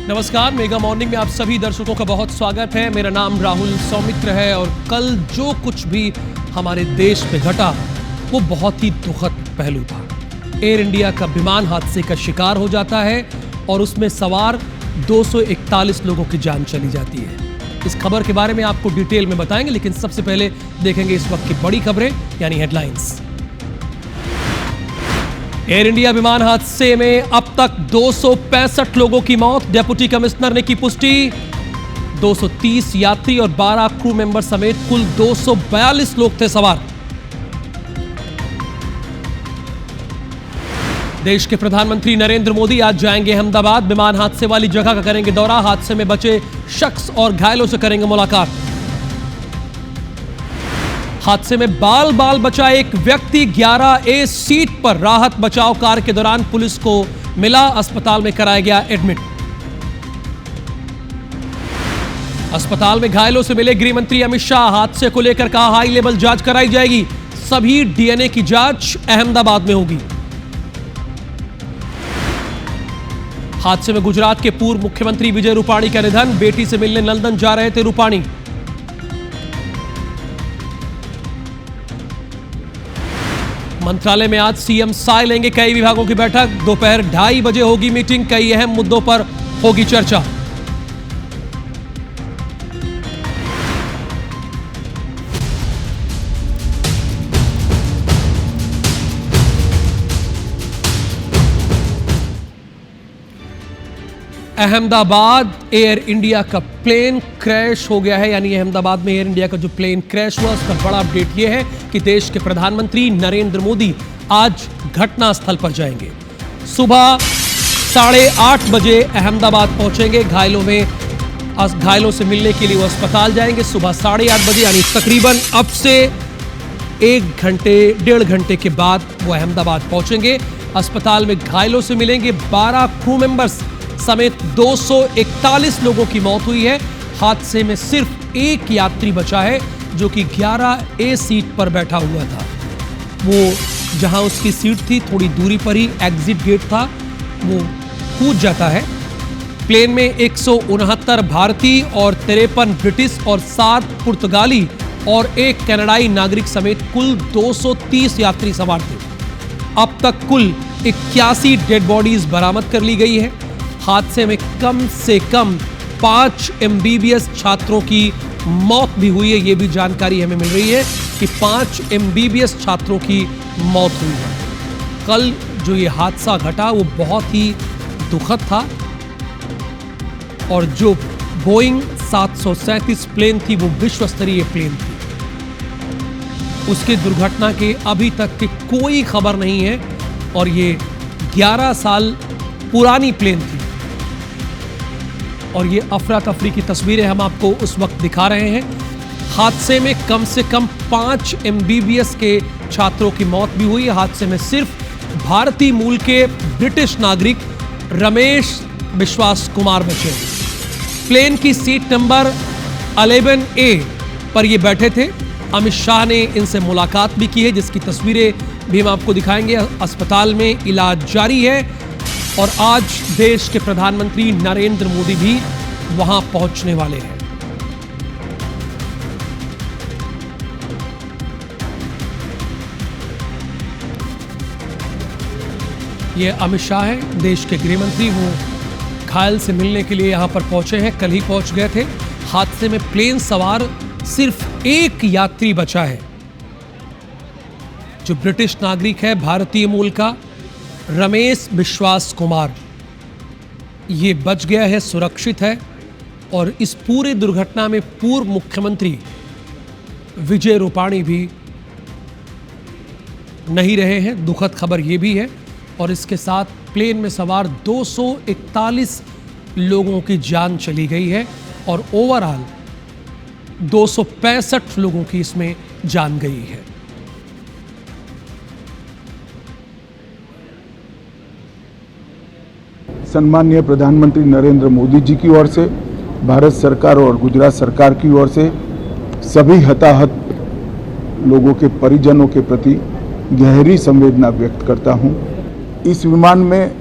नमस्कार, mega morning में आप सभी दर्शकों का बहुत स्वागत है। मेरा नाम राहुल सौमित्र है और कल जो कुछ भी हमारे देश में घटा वो बहुत ही दुखद पहलू था। एयर इंडिया का विमान हादसे का शिकार हो जाता है और उसमें सवार 241 लोगों की जान चली जाती है। इस खबर के बारे में आपको डिटेल में बताएंगे, लेकिन सबसे पहले देखेंगे इस वक्त की बड़ी खबरें यानी हेडलाइंस। एयर इंडिया विमान हादसे में अब तक 265 लोगों की मौत, डिप्टी कमिश्नर ने की पुष्टि। 230 यात्री और 12 क्रू मेंबर समेत कुल 242 लोग थे सवार। देश के प्रधानमंत्री नरेंद्र मोदी आज जाएंगे अहमदाबाद, विमान हादसे वाली जगह का करेंगे दौरा, हादसे में बचे शख्स और घायलों से करेंगे मुलाकात। हादसे में बाल बाल बचा एक व्यक्ति, 11A सीट पर राहत बचाव कार्य के दौरान पुलिस को मिला, अस्पताल में कराया गया एडमिट। अस्पताल में घायलों से मिले गृह मंत्री अमित शाह, हादसे को लेकर कहा हाई लेवल जांच कराई जाएगी, सभी डीएनए की जांच अहमदाबाद में होगी। हादसे में गुजरात के पूर्व मुख्यमंत्री विजय रूपाणी का निधन, बेटी से मिलने लंदन जा रहे थे रूपाणी। मंत्रालय में आज सीएम साय लेंगे कई विभागों की बैठक, दोपहर 2:30 बजे होगी मीटिंग, कई अहम मुद्दों पर होगी चर्चा। अहमदाबाद एयर इंडिया का प्लेन क्रैश हो गया है, यानी अहमदाबाद में एयर इंडिया का जो प्लेन क्रैश हुआ उसका बड़ा अपडेट यह है कि देश के प्रधानमंत्री नरेंद्र मोदी आज घटना स्थल पर जाएंगे। सुबह 8:30 बजे अहमदाबाद पहुंचेंगे, घायलों से मिलने के लिए वो अस्पताल जाएंगे। सुबह 8:30 बजे यानी तकरीबन अब से 1-1.5 घंटे के बाद वो अहमदाबाद पहुंचेंगे। अस्पताल में घायलों से मिलेंगे, 12 क्रू मेंबर्स समेत 241 लोगों की मौत हुई है। हादसे में सिर्फ एक यात्री बचा है जो कि 11A सीट पर बैठा हुआ था। वो जहां उसकी सीट थी थोड़ी दूरी पर ही एग्जिट गेट था, वो कूद जाता है। प्लेन में 169 भारतीय और 53 ब्रिटिश और 7 पुर्तगाली और एक कनाडाई नागरिक समेत कुल 230 यात्री सवार थे। अब तक कुल 81 डेड बॉडीज बरामद कर ली गई है। हादसे में कम से कम 5 MBBS छात्रों की मौत भी हुई है। ये भी जानकारी हमें मिल रही है कि 5 MBBS छात्रों की मौत हुई है। कल जो ये हादसा घटा वो बहुत ही दुखद था और जो बोइंग 737 प्लेन थी वो विश्व स्तरीय प्लेन थी। उसकी दुर्घटना के अभी तक की कोई खबर नहीं है और ये 11 साल पुरानी प्लेन थी और ये अफरा तफरी की तस्वीरें हम आपको उस वक्त दिखा रहे हैं। हादसे में कम से कम 5 MBBS के छात्रों की मौत भी हुई। हादसे में सिर्फ भारतीय मूल के ब्रिटिश नागरिक रमेश विश्वास कुमार बचे। प्लेन की सीट नंबर 11A पर ये बैठे थे। अमित शाह ने इनसे मुलाकात भी की है, जिसकी तस्वीरें भी हम आपको दिखाएंगे। अस्पताल में इलाज जारी है और आज देश के प्रधानमंत्री नरेंद्र मोदी भी वहां पहुंचने वाले हैं। ये अमित शाह है, देश के गृह मंत्री, वो घायल से मिलने के लिए यहां पर पहुंचे हैं, कल ही पहुंच गए थे। हादसे में प्लेन सवार सिर्फ एक यात्री बचा है जो ब्रिटिश नागरिक है, भारतीय मूल का रमेश विश्वास कुमार। ये बच गया है, सुरक्षित है। और इस पूरी दुर्घटना में पूर्व मुख्यमंत्री विजय रूपाणी भी नहीं रहे हैं, दुखद खबर ये भी है। और इसके साथ प्लेन में सवार 241 लोगों की जान चली गई है और ओवरऑल 265 लोगों की इसमें जान गई है। सम्माननीय प्रधानमंत्री नरेंद्र मोदी जी की ओर से, भारत सरकार और गुजरात सरकार की ओर से सभी हताहत लोगों के परिजनों के प्रति गहरी संवेदना व्यक्त करता हूं। इस विमान में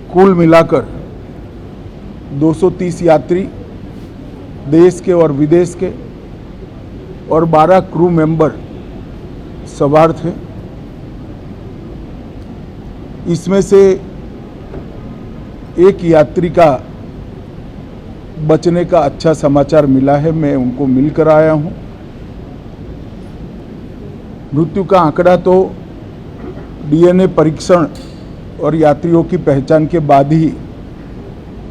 कुल मिलाकर 230 यात्री देश के और विदेश के और 12 क्रू मेंबर सवार थे। इसमें से एक यात्री का बचने का अच्छा समाचार मिला है, मैं उनको मिलकर आया हूं। मृत्यु का आंकड़ा तो डीएनए परीक्षण और यात्रियों की पहचान के बाद ही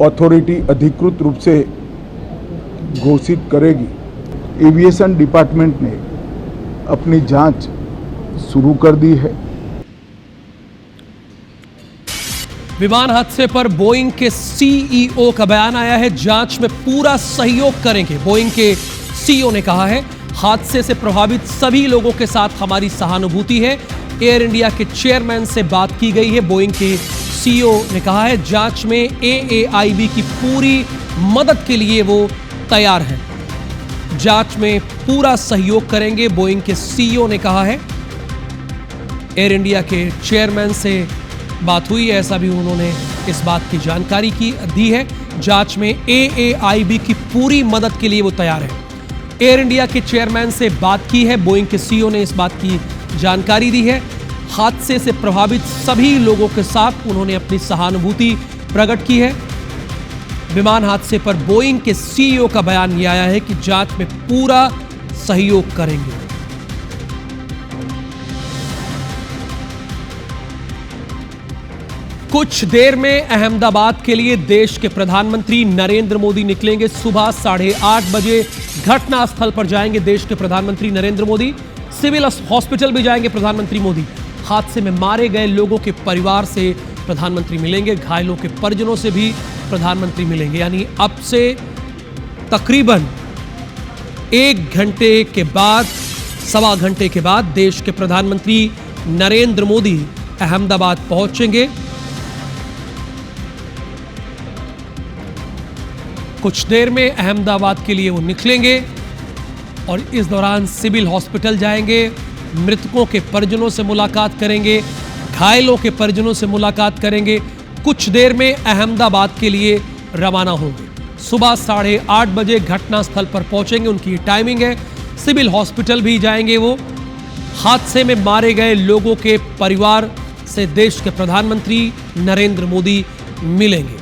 अथॉरिटी अधिकृत रूप से घोषित करेगी। एविएशन डिपार्टमेंट ने अपनी जांच शुरू कर दी है। विमान हादसे पर बोइंग के सीईओ का बयान आया है, जांच में पूरा सहयोग करेंगे। बोइंग के सीईओ ने कहा है, हादसे से प्रभावित सभी लोगों के साथ हमारी सहानुभूति है। एयर इंडिया के चेयरमैन से बात की गई है। बोइंग के सीईओ ने कहा है, जांच में एएआईबी की पूरी मदद के लिए वो तैयार हैं। जांच में पूरा सहयोग करेंगे, बोइंग के सीईओ ने कहा है। एयर इंडिया के चेयरमैन से बात हुई है, ऐसा भी उन्होंने इस बात की जानकारी दी है। जांच में एएआईबी की पूरी मदद के लिए वो तैयार है। एयर इंडिया के चेयरमैन से बात की है, बोइंग के सीईओ ने इस बात की जानकारी दी है। हादसे से प्रभावित सभी लोगों के साथ उन्होंने अपनी सहानुभूति प्रकट की है। विमान हादसे पर बोइंग के सीईओ का बयान यह आया है कि जांच में पूरा सहयोग करेंगे। कुछ देर में अहमदाबाद के लिए देश के प्रधानमंत्री नरेंद्र मोदी निकलेंगे। सुबह 8:30 बजे घटनास्थल पर जाएंगे देश के प्रधानमंत्री नरेंद्र मोदी। सिविल हॉस्पिटल भी जाएंगे प्रधानमंत्री मोदी। हादसे में मारे गए लोगों के परिवार से प्रधानमंत्री मिलेंगे, घायलों के परिजनों से भी प्रधानमंत्री मिलेंगे। यानी अब से तकरीबन 1 घंटे के बाद, सवा घंटे के बाद देश के प्रधानमंत्री नरेंद्र मोदी अहमदाबाद पहुंचेंगे। कुछ देर में अहमदाबाद के लिए वो निकलेंगे और इस दौरान सिविल हॉस्पिटल जाएंगे, मृतकों के परिजनों से मुलाकात करेंगे, घायलों के परिजनों से मुलाकात करेंगे। कुछ देर में अहमदाबाद के लिए रवाना होंगे। सुबह 8:30 बजे घटनास्थल पर पहुंचेंगे, उनकी टाइमिंग है। सिविल हॉस्पिटल भी जाएंगे वो। हादसे में मारे गए लोगों के परिवार से देश के प्रधानमंत्री नरेंद्र मोदी मिलेंगे।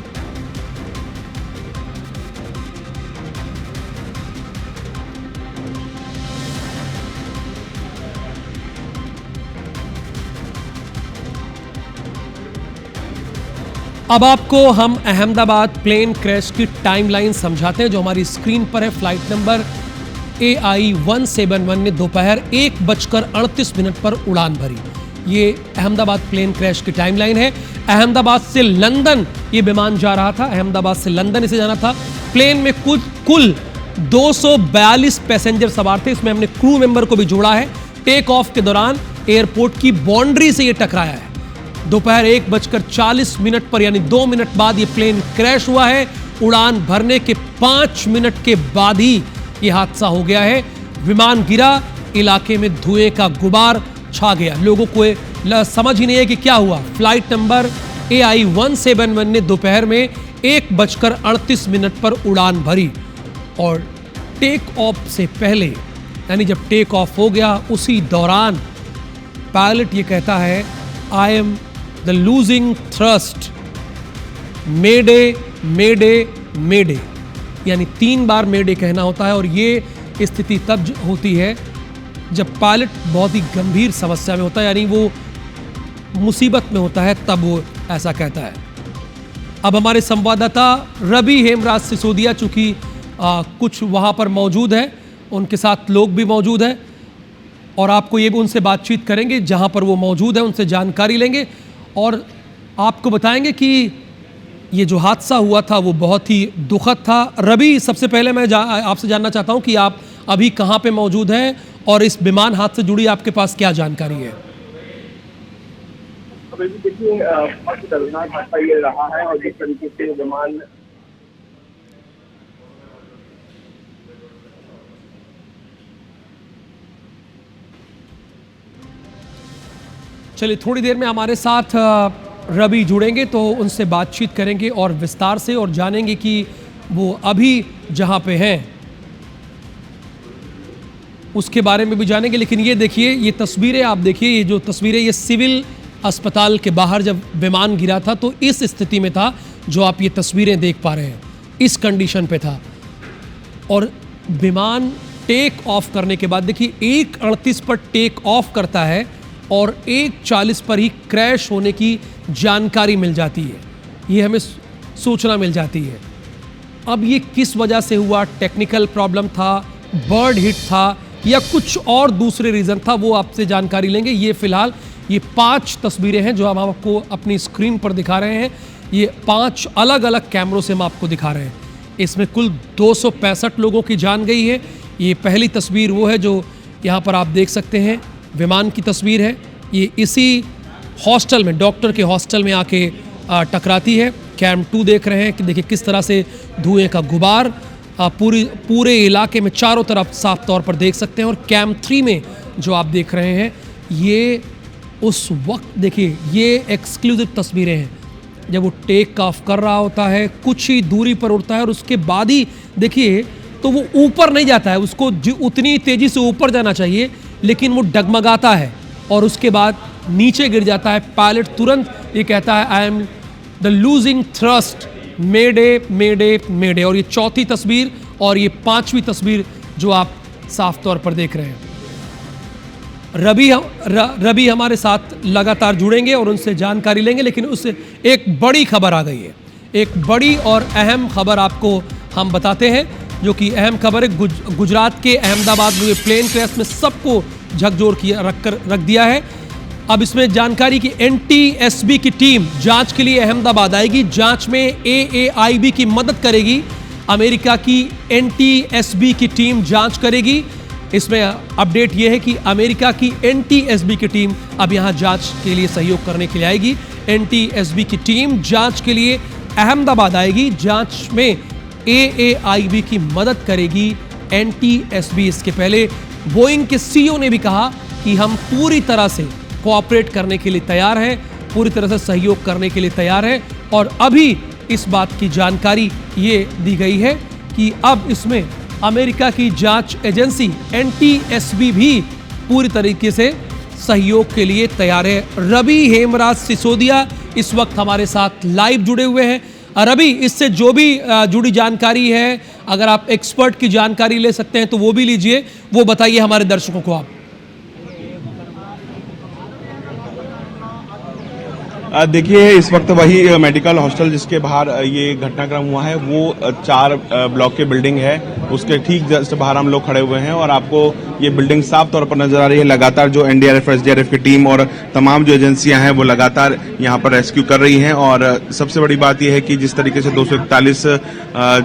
अब आपको हम अहमदाबाद प्लेन क्रैश की टाइमलाइन समझाते हैं जो हमारी स्क्रीन पर है। फ्लाइट नंबर AI-171 ने दोपहर 1:38 पर उड़ान भरी। ये अहमदाबाद प्लेन क्रैश की टाइमलाइन है। अहमदाबाद से लंदन ये विमान जा रहा था, अहमदाबाद से लंदन इसे जाना था। प्लेन में कुल 242 पैसेंजर सवार थे, इसमें हमने क्रू मेंबर को भी जोड़ा है। टेक ऑफ के दौरान एयरपोर्ट की बाउंड्री से ये टकराया है। दोपहर 1:40 पर यानी 2 मिनट बाद ये प्लेन क्रैश हुआ है। उड़ान भरने के 5 मिनट के बाद ही ये हादसा हो गया है। विमान गिरा, इलाके में धुएं का गुबार छा गया। लोगों को समझ ही नहीं है कि क्या हुआ। फ्लाइट नंबर AI-171 ने दोपहर में 1:38 पर उड़ान भरी और टेक ऑफ से पहले यानी जब टेक ऑफ हो गया उसी दौरान पायलट ये कहता है, I am the losing thrust, mayday mayday mayday, यानी 3 बार मेडे कहना होता है। और ये स्थिति तब होती है जब पायलट बहुत ही गंभीर समस्या में होता है, यानी वो मुसीबत में होता है, तब वो ऐसा कहता है। अब हमारे संवाददाता रवि हेमराज सिसोदिया चूंकि कुछ वहाँ पर मौजूद है, उनके साथ लोग भी मौजूद हैं और आपको ये भी उनसे बातचीत करेंगे जहाँ पर वो मौजूद है, उनसे जानकारी लेंगे और आपको बताएंगे कि ये जो हादसा हुआ था वो बहुत ही दुखद था। रवि, सबसे पहले मैं आपसे जानना चाहता हूँ कि आप अभी कहाँ पे मौजूद हैं और इस विमान हादसे से जुड़ी आपके पास क्या जानकारी है? देखिए, बहुत दर्दनाक हादसा ये रहा है और जिस तरीके से विमान चलिए, थोड़ी देर में हमारे साथ रवि जुड़ेंगे तो उनसे बातचीत करेंगे और विस्तार से, और जानेंगे कि वो अभी जहां पे हैं उसके बारे में भी जानेंगे। लेकिन ये देखिए, ये तस्वीरें आप देखिए, ये जो तस्वीरें, ये सिविल अस्पताल के बाहर जब विमान गिरा था तो इस स्थिति में था जो आप ये तस्वीरें देख पा रहे हैं, इस कंडीशन पे था। और विमान टेक ऑफ करने के बाद देखिए 1:38 पर टेक ऑफ करता है और 1:40 पर ही क्रैश होने की जानकारी मिल जाती है, ये हमें सूचना मिल जाती है। अब ये किस वजह से हुआ, टेक्निकल प्रॉब्लम था, बर्ड हिट था या कुछ और दूसरे रीज़न था, वो आपसे जानकारी लेंगे। ये फिलहाल ये 5 तस्वीरें हैं जो हम आपको अपनी स्क्रीन पर दिखा रहे हैं। ये 5 अलग अलग कैमरों से हम आपको दिखा रहे हैं। इसमें कुल 265 लोगों की जान गई है। ये पहली तस्वीर वो है जो यहाँ पर आप देख सकते हैं, विमान की तस्वीर है। ये इसी हॉस्टल में, डॉक्टर के हॉस्टल में आके टकराती है। कैम 2 देख रहे हैं कि देखिए किस तरह से धुएं का गुबार पूरे इलाके में चारों तरफ साफ तौर पर देख सकते हैं। और कैम 3 में जो आप देख रहे हैं, ये उस वक्त देखिए, ये एक्सक्लूसिव तस्वीरें हैं जब वो टेक ऑफ कर रहा होता है, कुछ ही दूरी पर उड़ता है और उसके बाद ही देखिए तो वो ऊपर नहीं जाता है, उसको उतनी तेज़ी से ऊपर जाना चाहिए लेकिन वो डगमगाता है और उसके बाद नीचे गिर जाता है। पायलट तुरंत ये कहता है, I am the losing thrust, mayday mayday mayday. और ये चौथी तस्वीर और ये 5वीं तस्वीर जो आप साफ तौर पर देख रहे हैं। रवि हमारे साथ लगातार जुड़ेंगे और उनसे जानकारी लेंगे, लेकिन उससे एक बड़ी खबर आ गई है। एक बड़ी और अहम खबर आपको हम बताते हैं, जो कि अहम खबर है। गुजरात के अहमदाबाद में प्लेन क्रैश में सबको झकझोर रख दिया है। अब इसमें जानकारी की NTSB की टीम जांच के लिए अहमदाबाद आएगी। जांच में AAIB की मदद करेगी। अमेरिका की NTSB की टीम जांच करेगी। इसमें अपडेट यह है कि अमेरिका की NTSB की टीम अब यहां जांच के लिए सहयोग करने के लिए आएगी। NTSB की टीम जांच के लिए अहमदाबाद आएगी। जांच में AAIB की मदद करेगी NTSB। इसके पहले बोइंग के CEO ने भी कहा कि हम पूरी तरह से कोऑपरेट करने के लिए तैयार हैं, पूरी तरह से सहयोग करने के लिए तैयार हैं। और अभी इस बात की जानकारी ये दी गई है कि अब इसमें अमेरिका की जांच एजेंसी NTSB भी पूरी तरीके से सहयोग के लिए तैयार है। रवि हेमराज सिसोदिया इस वक्त हमारे साथ लाइव जुड़े हुए हैं। रवि, इससे जो भी जुड़ी जानकारी है, अगर आप एक्सपर्ट की जानकारी ले सकते हैं तो वो भी लीजिए, वो बताइए हमारे दर्शकों को आप। देखिए, इस वक्त वही मेडिकल हॉस्टल जिसके बाहर ये घटनाक्रम हुआ है, वो 4 ब्लॉक की बिल्डिंग है, उसके ठीक जस्ट बाहर हम लोग खड़े हुए हैं और आपको ये बिल्डिंग साफ तौर पर नजर आ रही है। लगातार जो NDRF SDRF की टीम और तमाम जो एजेंसियां हैं वो लगातार यहाँ पर रेस्क्यू कर रही हैं। और सबसे बड़ी बात यह है कि जिस तरीके से 241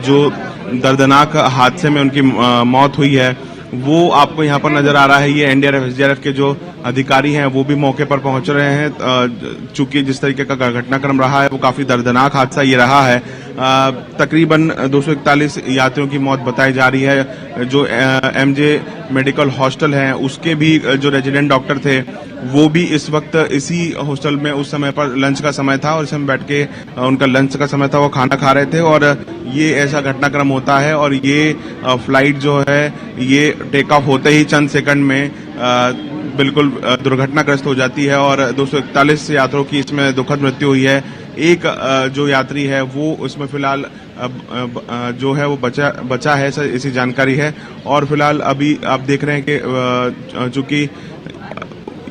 जो दर्दनाक हादसे में उनकी मौत हुई है, वो आपको यहाँ पर नजर आ रहा है। ये NDRF SDRF के जो अधिकारी हैं वो भी मौके पर पहुंच रहे हैं। चूंकि जिस तरीके का घटनाक्रम रहा है वो काफी दर्दनाक हादसा ये रहा है। तकरीबन 241 यात्रियों की मौत बताई जा रही है। जो MJ मेडिकल हॉस्टल है उसके भी जो रेजिडेंट डॉक्टर थे वो भी इस वक्त इसी हॉस्टल में, उस समय पर लंच का समय था और इस समय बैठ के उनका लंच का समय था, वो खाना खा रहे थे और ये ऐसा घटनाक्रम होता है। और ये फ्लाइट जो है ये टेक ऑफ होते ही चंद सेकंड में बिल्कुल दुर्घटनाग्रस्त हो जाती है और 241 यात्रियों की इसमें दुखद मृत्यु हुई है। एक जो यात्री है वो उसमें फिलहाल जो है वो बचा है, ऐसी जानकारी है। और फिलहाल अभी आप देख रहे हैं कि चूंकि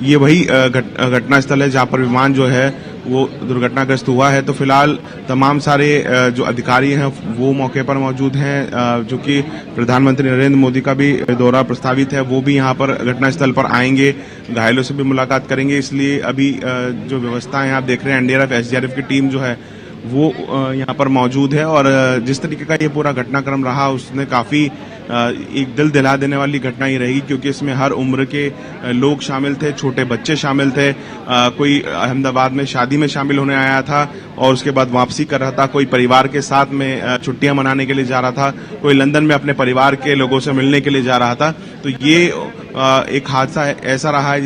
ये वही घटना स्थल है जहां पर विमान जो है वो दुर्घटनाग्रस्त हुआ है, तो फिलहाल तमाम सारे जो अधिकारी हैं वो मौके पर मौजूद हैं। जो कि प्रधानमंत्री नरेंद्र मोदी का भी दौरा प्रस्तावित है, वो भी यहाँ पर घटनास्थल पर आएंगे, घायलों से भी मुलाकात करेंगे। इसलिए अभी जो व्यवस्था है आप देख रहे हैं, NDRF SDRF की टीम जो है वो यहाँ पर मौजूद है। और जिस तरीके का ये पूरा घटनाक्रम रहा उसने काफी एक दिल दिला देने वाली घटना ही रहेगी, क्योंकि इसमें हर उम्र के लोग शामिल थे, छोटे बच्चे शामिल थे। कोई अहमदाबाद में शादी में शामिल होने आया था और उसके बाद वापसी कर रहा था, कोई परिवार के साथ में छुट्टियां मनाने के लिए जा रहा था, कोई लंदन में अपने परिवार के लोगों से मिलने के लिए जा रहा था। तो ये एक हादसा ऐसा रहा है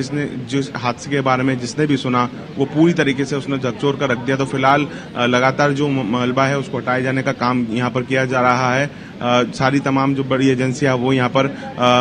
जिस हादसे के बारे में जिसने भी सुना वो पूरी तरीके से उसने झकझोर कर रख दिया। तो फिलहाल लगातार जो मलबा है उसको हटाए जाने का काम यहाँ पर किया जा रहा है। सारी तमाम जो बड़ी एजेंसियां वो यहाँ पर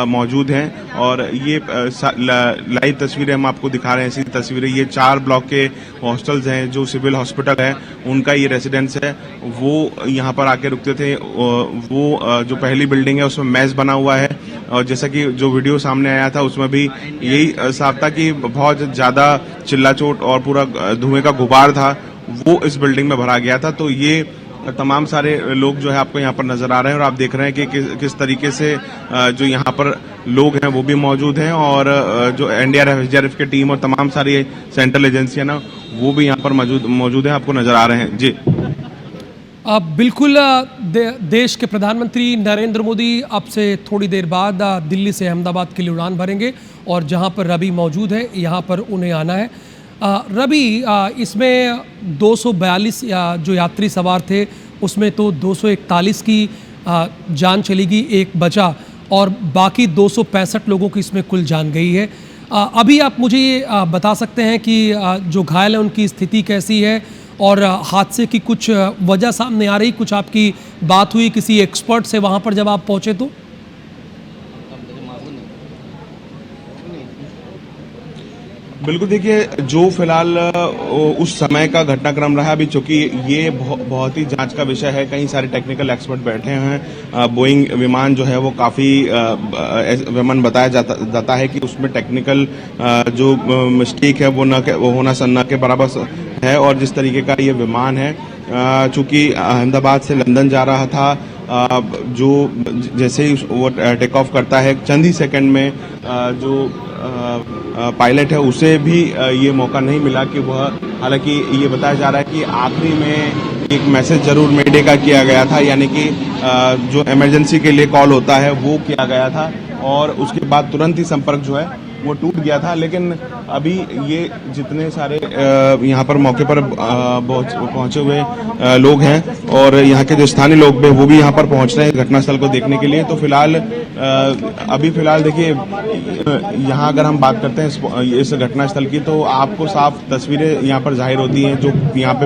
मौजूद हैं और ये लाइव तस्वीरें हम आपको दिखा रहे हैं। ऐसी तस्वीरें ये 4 ब्लॉक के हॉस्टल्स हैं, जो सिविल हॉस्पिटल है उनका ये रेसिडेंस है, वो यहाँ पर आके रुकते थे। वो जो पहली बिल्डिंग है उसमें मेस बना हुआ है और जैसा कि जो वीडियो सामने आया था उसमें भी यही साफ था कि बहुत ज्यादा चिल्लाचोट और पूरा धुएं का गुबार था वो इस बिल्डिंग में भरा गया था। तो ये तमाम सारे लोग जो है आपको यहाँ पर नजर आ रहे हैं और आप देख रहे हैं कि किस तरीके से जो यहाँ पर लोग हैं वो भी मौजूद हैं और जो एनडीआरएफ एसडीआरएफ की टीम और तमाम सारी सेंट्रल एजेंसियां ना वो भी यहाँ पर मौजूद हैं, आपको नजर आ रहे हैं। जी बिल्कुल। देश के प्रधानमंत्री नरेंद्र मोदी अब से थोड़ी देर बाद दिल्ली से अहमदाबाद के लिए उड़ान भरेंगे और जहां पर रवि मौजूद है यहां पर उन्हें आना है। रवि, इसमें 242 जो यात्री सवार थे उसमें तो 241 की जान चली गई, एक बचा और बाकी 265 लोगों की इसमें कुल जान गई है। अभी आप मुझे ये बता सकते हैं कि जो घायल हैं उनकी स्थिति कैसी है और हादसे की कुछ वजह सामने आ रही, कुछ आपकी बात हुई किसी एक्सपर्ट से वहाँ पर जब आप पहुँचे तो? बिल्कुल, देखिए जो फिलहाल उस समय का घटनाक्रम रहा, अभी चूंकि ये बहुत ही जांच का विषय है, कई सारे टेक्निकल एक्सपर्ट बैठे हैं। बोइंग विमान जो है वो काफी विमान बताया जाता है कि उसमें टेक्निकल जो मिस्टेक है वो होना सन्ना के बराबर है और जिस तरीके का ये विमान है चूंकि अहमदाबाद से लंदन जा रहा था, जो जैसे ही वो टेक ऑफ करता है चंद ही सेकंड में जो पायलट है उसे भी ये मौका नहीं मिला कि वह, हालांकि ये बताया जा रहा है कि आखिरी में एक मैसेज जरूर मेडे का किया गया था, यानी कि जो इमरजेंसी के लिए कॉल होता है वो किया गया था और उसके बाद तुरंत ही संपर्क जो है वो टूट गया था। लेकिन अभी ये जितने सारे यहाँ पर मौके पर पहुंचे हुए लोग हैं और यहाँ के जो स्थानीय लोग भी वो भी यहाँ पर पहुंच रहे हैं घटनास्थल को देखने के लिए। तो फिलहाल अभी फिलहाल देखिए यहाँ अगर हम बात करते हैं इस घटनास्थल की तो आपको साफ तस्वीरें यहाँ पर जाहिर होती हैं। जो यहाँ पे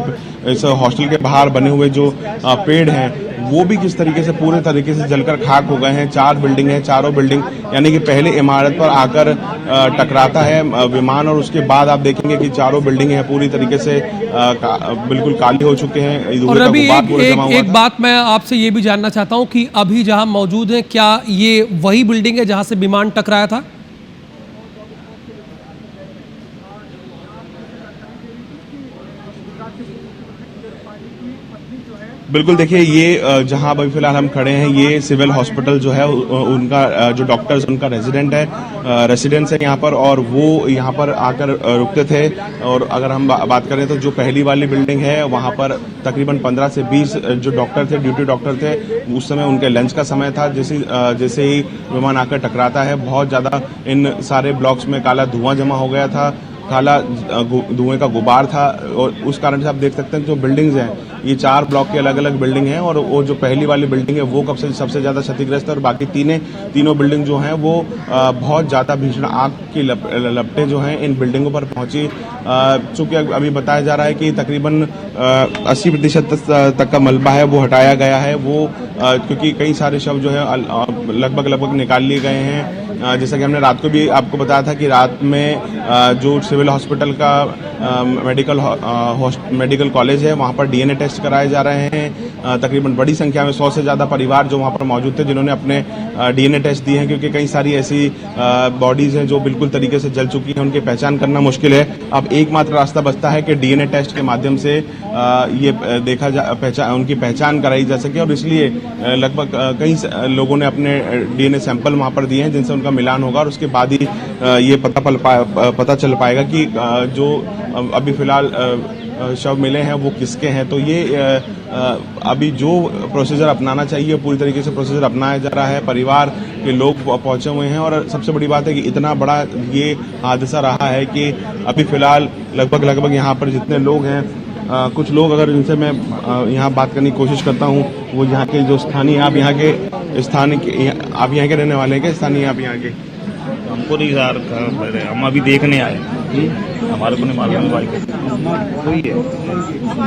इस हॉस्टल के बाहर बने हुए जो पेड़ हैं वो भी किस तरीके से पूरे तरीके से जलकर खाक हो गए हैं। 4 बिल्डिंग है, चारों बिल्डिंग यानी कि पहले इमारत पर आकर टकराता है विमान और उसके बाद आप देखेंगे कि चारों बिल्डिंग है पूरी तरीके से बिल्कुल काली हो चुके हैं। और अभी एक बात मैं आपसे ये भी जानना चाहता हूँ कि अभी जहाँ मौजूद है क्या ये वही बिल्डिंग है जहाँ से विमान टकराया था? बिल्कुल, देखिए ये जहां अभी फिलहाल हम खड़े हैं ये सिविल हॉस्पिटल जो है उनका जो डॉक्टर्स उनका रेसिडेंस है यहाँ पर और वो यहाँ पर आकर रुकते थे। और अगर हम बात करें तो जो पहली वाली बिल्डिंग है वहाँ पर तकरीबन 15 से 20 जो डॉक्टर थे, ड्यूटी डॉक्टर थे, उस समय उनके लंच का समय था। जैसे ही विमान आकर टकराता है बहुत ज़्यादा इन सारे ब्लॉक्स में काला धुआं जमा हो गया था, काला धुएं का गुबार था और उस कारण से आप देख सकते हैं जो बिल्डिंग्स हैं ये 4 ब्लॉक की अलग अलग बिल्डिंग हैं और वो जो पहली वाली बिल्डिंग है वो सबसे ज्यादा क्षतिग्रस्त है और बाकी तीनों बिल्डिंग जो हैं वो बहुत ज्यादा भीषण आग की लपटें जो हैं इन बिल्डिंगों पर पहुंची। चूंकि अभी बताया जा रहा है कि तकरीबन 80% तक का मलबा है वो हटाया गया है, वो क्योंकि कई सारे शव जो है लगभग निकाल लिए गए हैं। जैसा कि हमने रात को भी आपको बताया था कि रात में जो सिविल हॉस्पिटल का मेडिकल कॉलेज है वहाँ पर डीएनए टेस्ट कराए जा रहे हैं। तकरीबन बड़ी संख्या में 100 से ज़्यादा परिवार जो वहाँ पर मौजूद थे जिन्होंने अपने डीएनए टेस्ट दिए हैं, क्योंकि कई सारी ऐसी बॉडीज हैं जो बिल्कुल तरीके से जल चुकी हैं, उनकी पहचान करना मुश्किल है। अब एकमात्र रास्ता बचता है कि डीएनए टेस्ट के माध्यम से ये उनकी पहचान कराई जा सके और इसलिए लगभग कई लोगों ने अपने डीएनए सैंपल वहाँ पर दिए हैं जिनसे उनका मिलान होगा और उसके बाद ही ये पता चल पाएगा कि जो अभी फिलहाल शव मिले हैं वो किसके हैं। तो ये अभी जो प्रोसीजर अपनाना चाहिए पूरी तरीके से प्रोसीजर अपनाया जा रहा है। परिवार के लोग पहुंचे हुए हैं और सबसे बड़ी बात है कि इतना बड़ा ये हादसा रहा है कि अभी फिलहाल लगभग यहाँ पर जितने लोग हैं कुछ लोग अगर जिनसे मैं यहाँ बात करने की कोशिश करता हूँ वो यहाँ के जो स्थानीय आप यहाँ के रहने वाले हैं क्या स्थानीय आप यहाँ के? पूरी यार हम अभी देखने आए, हमारे को नहीं मालूम भाई कोई है।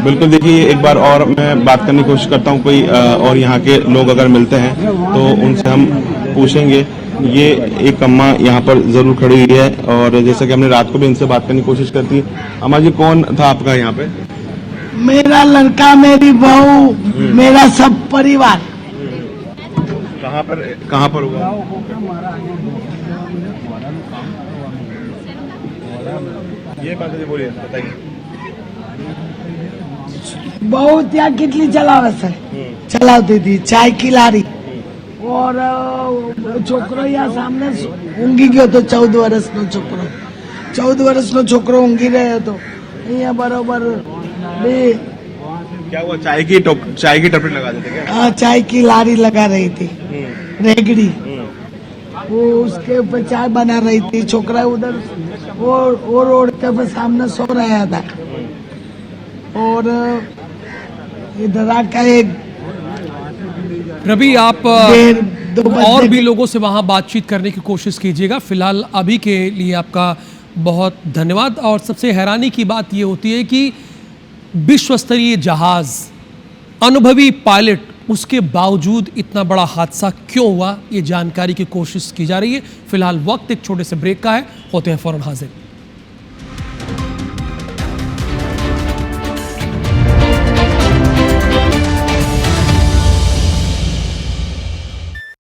बिल्कुल, देखिए एक बार और मैं बात करने की कोशिश करता हूँ, कोई और यहाँ के लोग अगर मिलते हैं तो उनसे हम पूछेंगे। ये एक अम्मा यहाँ पर जरूर खड़ी हुई है और जैसा कि हमने रात को भी इनसे बात करने की कोशिश करती है। अम्मा जी, कौन था आपका यहाँ पे? मेरा लड़का, मेरी बहू, मेरा सब परिवार। कहाँ पर हुआ? ये बात मुझे बोलिए, बताइए। बहू ત્યાં કેટલી ચલાવે છે, ચલાવતી હતી ચાય की लारी और છોકરો यहाँ सामने ઊંઘી ગયો તો 14 વર્ષનો છોકરો, 14 વર્ષનો છોકરો ઊંઘી રહ્યો હતો અહીંયા બરોબર બે क्या हुआ? चाय की टपरी लगा देते क्या? चाय की लारी लगा रही थी, रेगड़ी, वो उसके ऊपर चाय बना रही थी। छोकरा उधर वो रोड के ऊपर सामने सो रहा था और इधर आकर एक रवि, आप 1:30-2 और बजे भी लोगों से वहां बातचीत करने की कोशिश कीजिएगा। फिलहाल अभी के लिए आपका बहुत धन्यवाद। और सबसे हैरानी की बात ये होती है कि विश्व स्तरीय जहाज, अनुभवी पायलट, उसके बावजूद इतना बड़ा हादसा क्यों हुआ, ये जानकारी की कोशिश की जा रही है। फिलहाल वक्त एक छोटे से ब्रेक का है, होते हैं फौरन हाजिर।